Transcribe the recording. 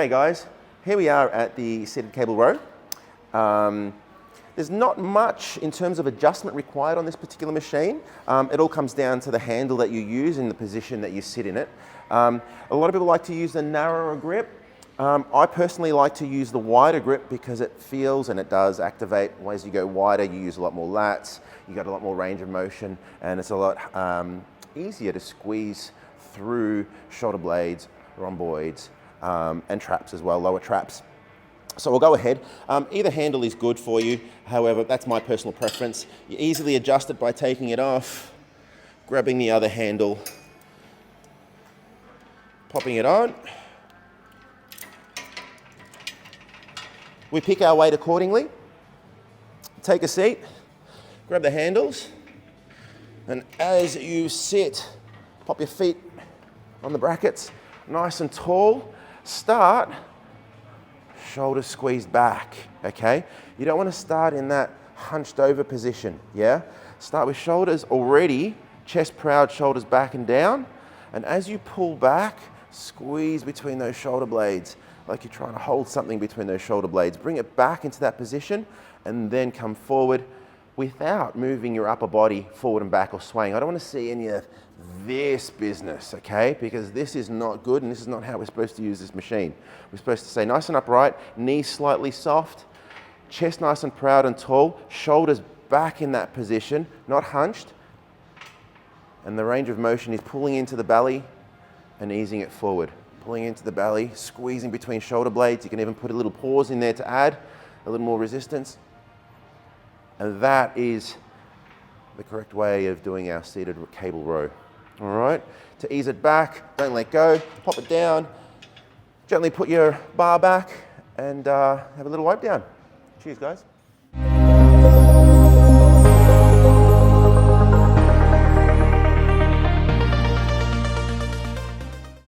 G'day guys, here we are at the seated cable row. There's not much in terms of adjustment required on this particular machine. It all comes down to the handle that you use and the position that you sit in it. A lot of people like to use the narrower grip. I personally like to use the wider grip because it feels and it does activate. As you go wider, you use a lot more lats, you got a lot more range of motion, and it's a lot easier to squeeze through shoulder blades, rhomboids, and traps as well, lower traps. So we'll go ahead. Either handle is good for you. However, that's my personal preference. You easily adjust it by taking it off, grabbing the other handle, popping it on. We pick our weight accordingly. Take a seat, grab the handles, and as you sit, pop your feet on the brackets, nice and tall. Start shoulders squeezed back, okay? You don't want to start in that hunched over position, yeah? Start with shoulders already, chest proud, shoulders back and down. And as you pull back, squeeze between those shoulder blades, like you're trying to hold something between those shoulder blades. Bring it back into that position and then come forward without moving your upper body forward and back or swaying. I don't want to see any of this business, okay? Because this is not good and this is not how we're supposed to use this machine. We're supposed to stay nice and upright, knees slightly soft, chest nice and proud and tall, shoulders back in that position, not hunched. And the range of motion is pulling into the belly and easing it forward. Pulling into the belly, squeezing between shoulder blades. You can even put a little pause in there to add a little more resistance. And that is the correct way of doing our seated cable row. All right, to ease it back, don't let go, pop it down, gently put your bar back and have a little wipe down. Cheers guys.